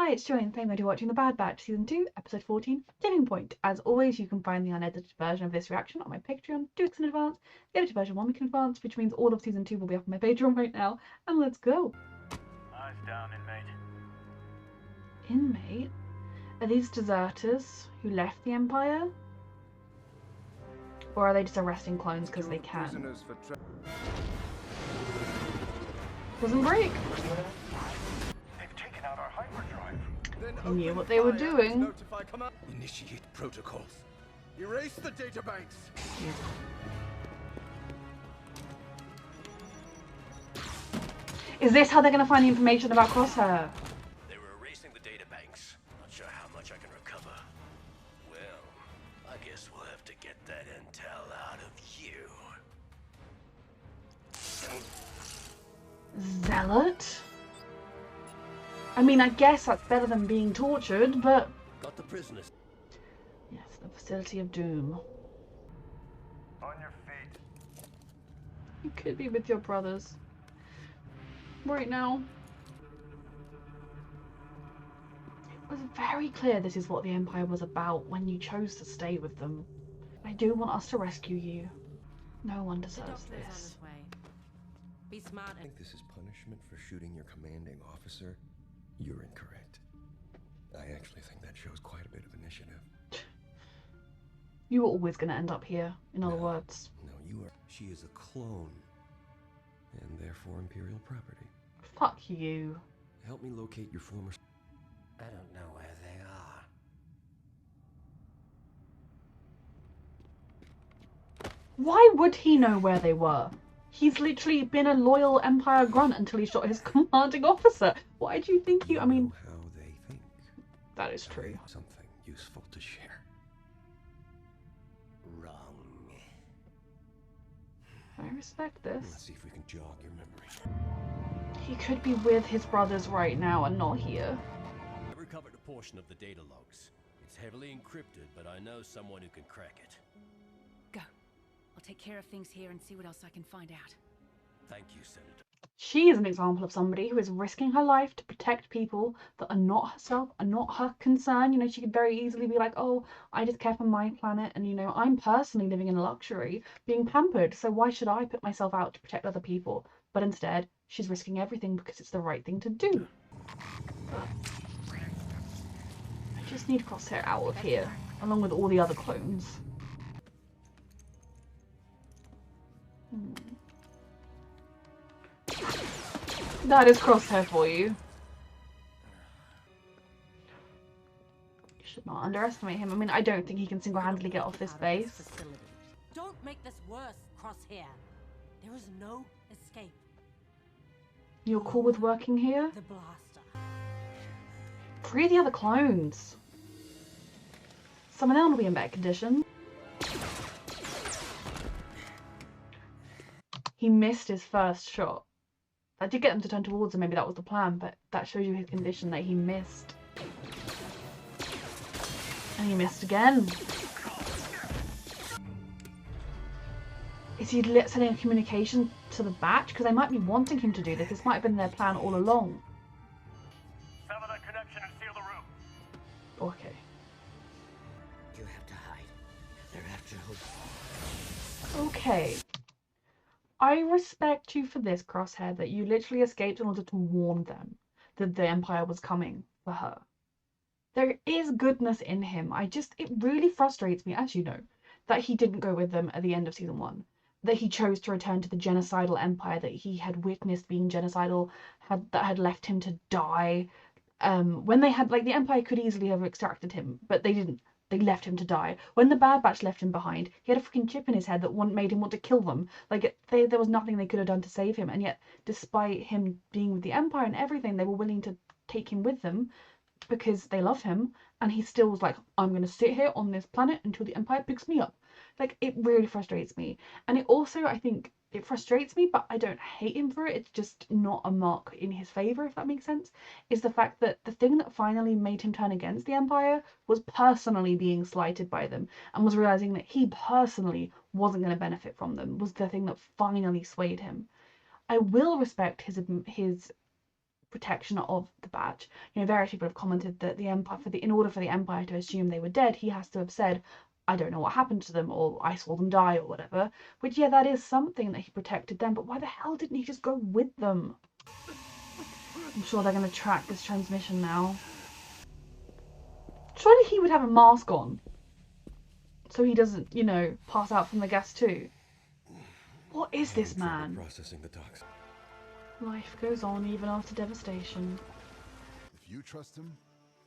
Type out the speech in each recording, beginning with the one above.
Hi, it's Julian. Thank you for watching The Bad Batch, Season 2, Episode 14, Tipping Point. As always, you can find the unedited version of this reaction on my Patreon 2 weeks in advance, the edited version 1 week in advance, which means all of Season 2 will be up on my Patreon right now. And let's go! Eyes down, inmate. Inmate? Are these deserters who left the Empire? Or are they just arresting clones because they can? Prison break! They knew what they were doing. Initiate protocols. Erase the databanks. Is this how they're going to find the information about Crosshair? They were erasing the databanks. Not sure how much I can recover. Well, I guess we'll have to get that intel out of you. Zealot? I mean, I guess that's better than being tortured, but... Got the prisoners. Yes, the facility of doom. On your feet. You could be with your brothers. Right now. It was very clear this is what the Empire was about when you chose to stay with them. I do want us to rescue you. No one deserves this. Be smart. I think this is punishment for shooting your commanding officer. You're incorrect. I actually think that shows quite a bit of initiative. You were always going to end up here, in other words. No, you are. She is a clone. And therefore Imperial property. Fuck you. Help me locate your former... I don't know where they are. Why would he know where they were? He's literally been a loyal Empire grunt until he shot his commanding officer. Why do you think you... I mean... How they think. That is true. Something useful to share. Wrong. I respect this. Let's see if we can jog your memory. He could be with his brothers right now and not here. I recovered a portion of the data logs. It's heavily encrypted, but I know someone who can crack it. Go. I'll take care of things here and see what else I can find out. Thank you, Senator. She is an example of somebody who is risking her life to protect people that are not herself, are not her concern. You know, she could very easily be like, oh, I just care for my planet and, you know, I'm personally living in luxury, being pampered, so why should I put myself out to protect other people? But instead, she's risking everything because it's the right thing to do. I just need Crosshair out of here, along with all the other clones. That is Crosshair for you. You should not underestimate him. I mean, I don't think he can single-handedly get off this base. Don't make this worse, Crosshair. There is no escape. You're cool with working here? The blaster. Free the other clones. Some of them will be in better condition. He missed his first shot. That did get them to turn towards him, maybe that was the plan, but that shows you his condition that he missed. And he missed again. Is he sending a communication to the batch? Because they might be wanting him to do this. This might have been their plan all along. Sever that connection and seal the room. Okay. You have to hide. They're after Hope. Okay. I respect you for this, Crosshair, that you literally escaped in order to warn them that the Empire was coming for her. There is goodness in him. It really frustrates me, as you know, that he didn't go with them at the end of Season 1. That he chose to return to the genocidal Empire that he had witnessed being genocidal, that had left him to die. When they had, like, the Empire could easily have extracted him, but they didn't. They left him to die. When the Bad Batch left him behind, he had a freaking chip in his head that made him want to kill them. Like, there was nothing they could have done to save him. And yet, despite him being with the Empire and everything, they were willing to take him with them because they love him. And he still was like, I'm going to sit here on this planet until the Empire picks me up. Like, it really frustrates me. And it also, I think, it frustrates me, but I don't hate him for it. It's just not a mark in his favour, if that makes sense, is the fact that the thing that finally made him turn against the Empire was personally being slighted by them and was realising that he personally wasn't going to benefit from them, was the thing that finally swayed him. I will respect his protection of the badge. You know, various people have commented that the Empire, in order for the Empire to assume they were dead, he has to have said, I don't know what happened to them, or I saw them die, or whatever. Which, yeah, that is something that he protected them, but why the hell didn't he just go with them? I'm sure they're going to track this transmission now. Surely he would have a mask on, so he doesn't, you know, pass out from the gas too. What is this man? Processing the toxin. Life goes on even after devastation. If you trust him,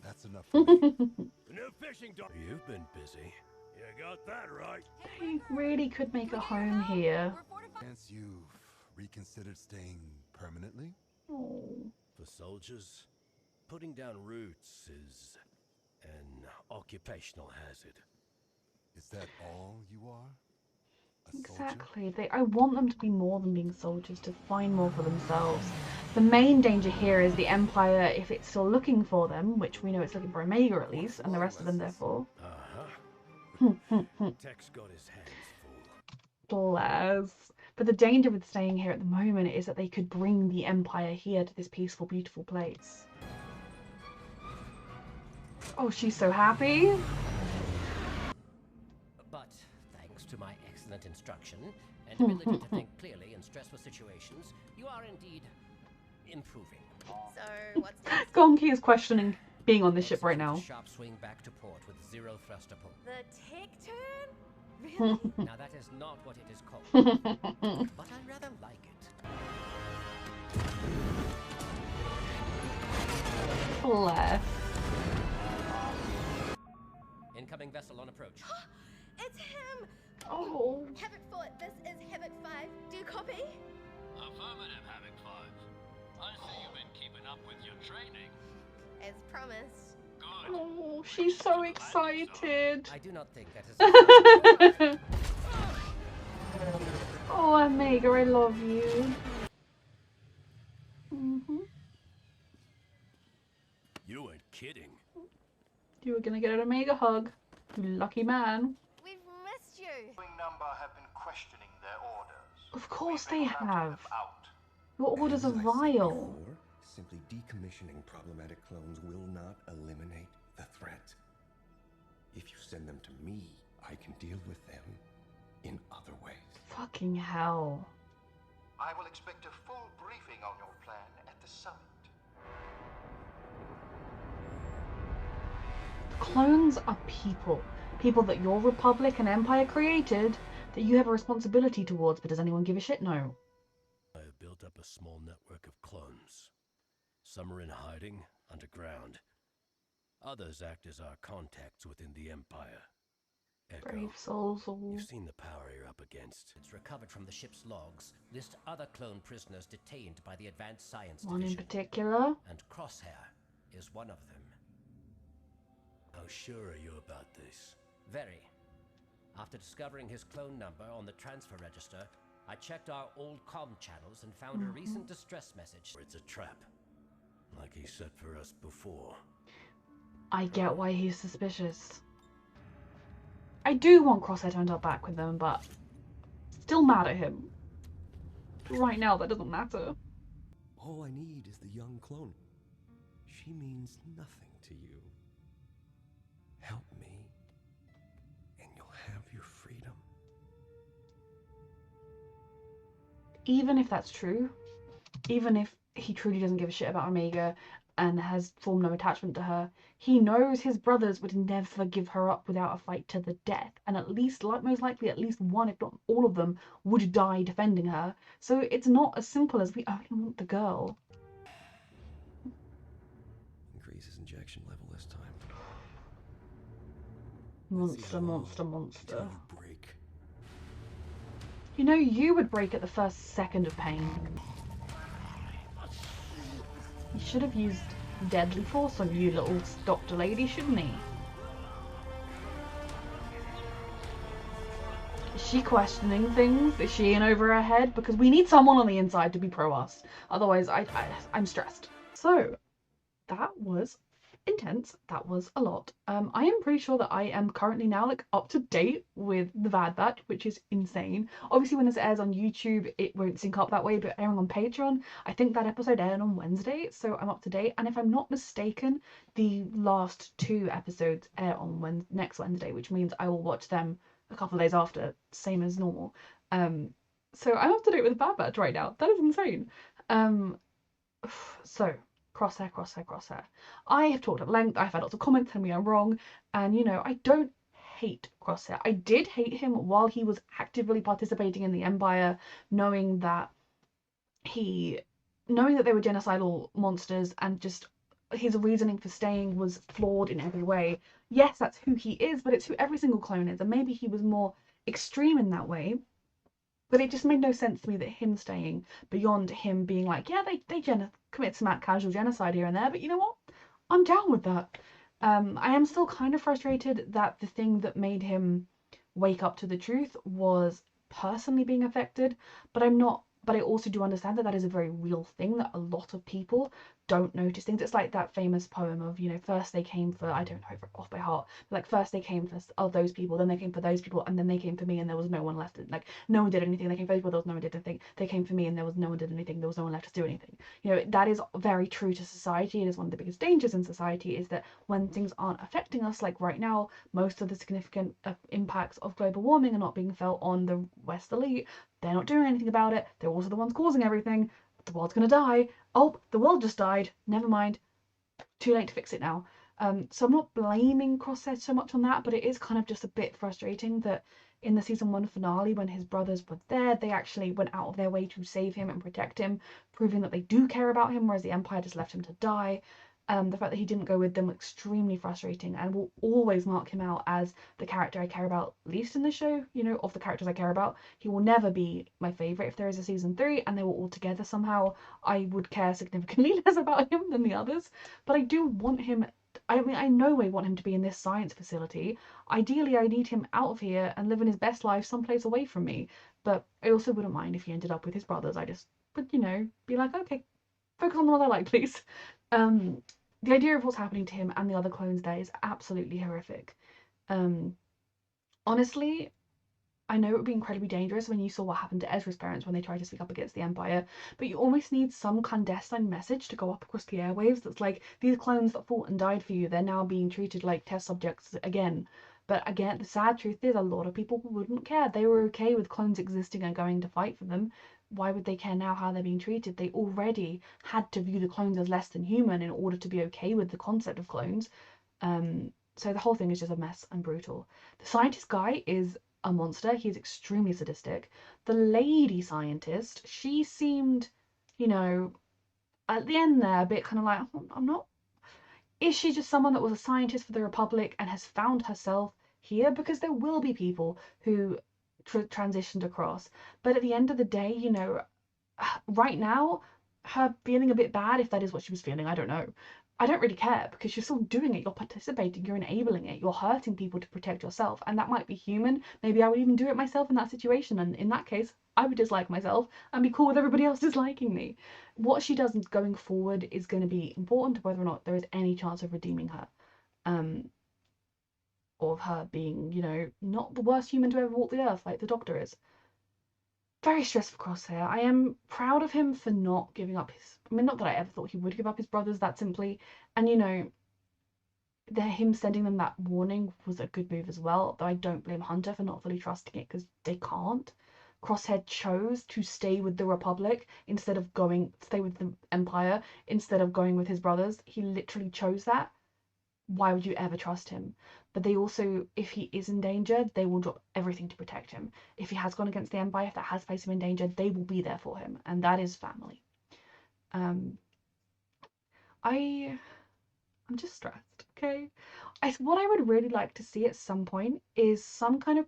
that's enough for me. The new fishing dog. You've been busy. You got that right. He really could make a home here. Chance you've reconsidered staying permanently? Oh. For soldiers, putting down roots is an occupational hazard. Is that all you are? A soldier? Exactly. I want them to be more than being soldiers, to find more for themselves. The main danger here is the Empire, if it's still looking for them, which we know it's looking for Omega at least, and the rest of them therefore. Tech's got his hands full. Bless. But the danger with staying here at the moment is that they could bring the Empire here to this peaceful, beautiful place. Oh, she's so happy. But thanks to my excellent instruction and ability to think clearly in stressful situations, you are indeed improving. So, what's next? Gonki is questioning being on this ship right now. Sharp swing back to port with 0 thruster pull. The tech turn? Really? Now that is not what it is called, but I rather like it. Bless. Incoming vessel on approach. It's him! Oh. Havoc 4, this is Havoc 5. Do you copy? Affirmative, Havoc 5. I see you've been keeping up with your training. As promised. Good. Oh, she's so excited. I do not think that is. Oh, Omega, I love you. You weren't kidding. You were gonna get an Omega hug. You lucky man. We've missed you. Number have been questioning their orders. Of course they Counting have. them out. Your orders are As I said vile. before, simply decommissioning problematic clones will not eliminate the threat. If you send them to me, I can deal with them in other ways. Fucking hell. I will expect a full briefing on your plan at the summit. Clones are people. People that your Republic and Empire created, that you have a responsibility towards, but does anyone give a shit? No. I have built up a small network of clones. Some are in hiding, underground. Others act as our contacts within the Empire. Echo, Brave souls all. you've seen the power you're up against. It's recovered from the ship's logs. List other clone prisoners detained by the Advanced Science One in Division. particular. And Crosshair is one of them. How sure are you about this? Very. After discovering his clone number on the transfer register, I checked our old comm channels and found a recent distress message. It's a trap, like he set for us before. I get why he's suspicious. I do want Crosshair to end up back with them, but still mad at him. Right now, that doesn't matter. All I need is the young clone. She means nothing to you. Help me, and you'll have your freedom. Even if that's true, even if he truly doesn't give a shit about Omega and has formed no attachment to her, he knows his brothers would never give her up without a fight to the death, and at least, like most likely, at least one, if not all of them, would die defending her. So it's not as simple as we only want the girl. Increase his injection level this time. Monster, monster, monster. Until you break. You know, you would break at the first second of pain. He should have used deadly force on you, little doctor lady, shouldn't he? Is she questioning things? Is she in over her head? Because we need someone on the inside to be pro us. Otherwise, I'm stressed. So, that was intense. That was a lot. I am pretty sure that I am currently now like up to date with the Bad Batch, which is insane. Obviously, when this airs on YouTube, it won't sync up that way, but airing on Patreon, I think that episode aired on Wednesday, so I'm up to date. And if I'm not mistaken, the last 2 episodes air on next Wednesday, which means I will watch them a couple of days after, same as normal. So I'm up to date with Bad Batch right now. That is insane. So Crosshair, Crosshair, Crosshair. I have talked at length. I've had lots of comments telling me I'm wrong, and you know I don't hate Crosshair. I did hate him while he was actively participating in the Empire, knowing that they were genocidal monsters, and just his reasoning for staying was flawed in every way. Yes, that's who he is, but it's who every single clone is, and maybe he was more extreme in that way. But it just made no sense to me that him staying, beyond him being like, yeah, they commit some casual genocide here and there, but you know what? I'm down with that. I am still kind of frustrated that the thing that made him wake up to the truth was personally being affected, but I also do understand that that is a very real thing, that a lot of people don't notice things. It's like that famous poem of, you know, first they came for, I don't know it off by heart, but like first they came for those people, then they came for those people, and then they came for me, and there was no one left. Like no one did anything. They came for those people, there was no one did anything. They came for me, and there was no one did anything. There was no one left to do anything. You know, that is very true to society. It is one of the biggest dangers in society, is that when things aren't affecting us, like right now, most of the significant impacts of global warming are not being felt on the West elite. They're not doing anything about it. They're also the ones causing everything. The world's gonna die. Oh, the world just died. Never mind. Too late to fix it now. So I'm not blaming Crosshair so much on that, but it is kind of just a bit frustrating that in the season 1 finale, when his brothers were there, they actually went out of their way to save him and protect him, proving that they do care about him, whereas the Empire just left him to die. The fact that he didn't go with them was extremely frustrating, and will always mark him out as the character I care about least in the show. You know, of the characters I care about, he will never be my favourite. If there is a season 3 and they were all together somehow, I would care significantly less about him than the others. But I do want him, I mean, I know I want him to be in this science facility. Ideally, I need him out of here and living his best life someplace away from me. But I also wouldn't mind if he ended up with his brothers. I just would, you know, be like, okay, focus on the one I like, please. The idea of what's happening to him and the other clones there is absolutely horrific. Honestly, I know it would be incredibly dangerous when you saw what happened to Ezra's parents when they tried to speak up against the Empire, but you almost need some clandestine message to go up across the airwaves that's like, these clones that fought and died for you, they're now being treated like test subjects again. But again, the sad truth is a lot of people wouldn't care. They were okay with clones existing and going to fight for them. Why would they care now how they're being treated? They already had to view the clones as less than human in order to be okay with the concept of clones. So the whole thing is just a mess and brutal. The scientist guy is a monster. He's extremely sadistic. The lady scientist, she seemed, you know, at the end there, a bit kind of like, I'm not. Is she just someone that was a scientist for the Republic and has found herself here? Because there will be people who transitioned across. But at the end of the day, you know, right now, her feeling a bit bad, if that is what she was feeling, I don't know. I don't really care, because you're still doing it, you're participating, you're enabling it, you're hurting people to protect yourself, and that might be human. Maybe I would even do it myself in that situation, and in that case, I would dislike myself and be cool with everybody else disliking me. What she does going forward is going to be important to whether or not there is any chance of redeeming her. Or of her being, you know, not the worst human to ever walk the earth like the Doctor is. Very stressed for Crosshair. I am proud of him for not giving up his... I mean, not that I ever thought he would give up his brothers that simply. And, you know, him sending them that warning was a good move as well, though I don't blame Hunter for not fully trusting it, because they can't. Crosshair chose to stay with the Republic instead of stay with the Empire instead of going with his brothers. He literally chose that. Why would you ever trust him? But they also, if he is in danger, they will drop everything to protect him. If he has gone against the Empire, if that has placed him in danger, they will be there for him, and that is family. I'm just stressed, okay? What I would really like to see at some point is some kind of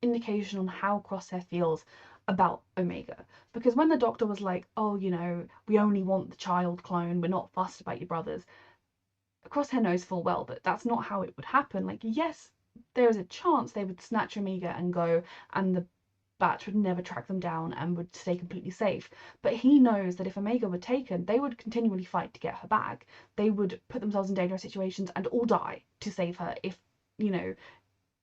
indication on how Crosshair feels about Omega. Because when the Doctor was like, oh, you know, we only want the child clone, we're not fussed about your brothers, Crosshair knows full well that that's not how it would happen. Like, yes, there is a chance they would snatch Omega and go, and the batch would never track them down and would stay completely safe. But he knows that if Omega were taken, they would continually fight to get her back. They would put themselves in dangerous situations and all die to save her if, you know,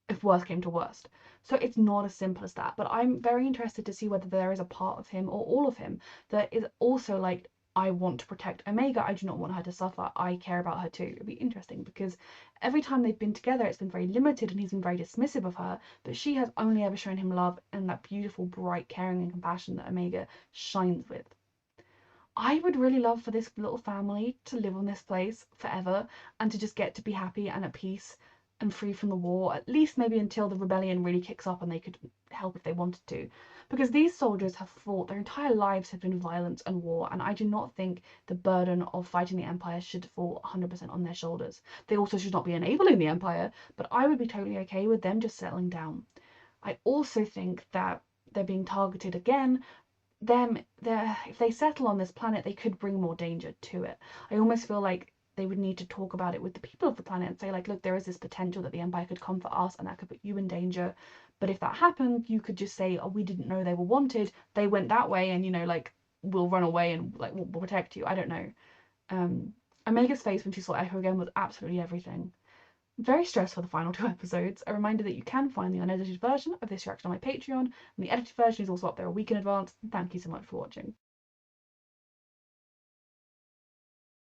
if worst came to worst. So it's not as simple as that. But I'm very interested to see whether there is a part of him or all of him that is also like, I want to protect Omega. I do not want her to suffer. I care about her too. It'd be interesting because every time they've been together, it's been very limited and he's been very dismissive of her. But she has only ever shown him love and that beautiful, bright, caring and compassion that Omega shines with. I would really love for this little family to live on this place forever and to just get to be happy and at peace and free from the war, at least maybe until the rebellion really kicks up and they could help if they wanted to. Because these soldiers have fought, their entire lives have been violence and war, and I do not think the burden of fighting the Empire should fall 100% on their shoulders. They also should not be enabling the Empire, but I would be totally okay with them just settling down. I also think that they're being targeted again. If they settle on this planet, they could bring more danger to it. I almost feel like they would need to talk about it with the people of the planet and say, like, look, there is this potential that the Empire could come for us and that could put you in danger. But if that happened, you could just say, oh, we didn't know they were wanted. They went that way and, you know, like, we'll run away and, like, we'll protect you. I don't know. Omega's face when she saw Echo again was absolutely everything. Very stressed for the final 2 episodes. A reminder that you can find the unedited version of this reaction on my Patreon, and the edited version is also up there a week in advance. Thank you so much for watching.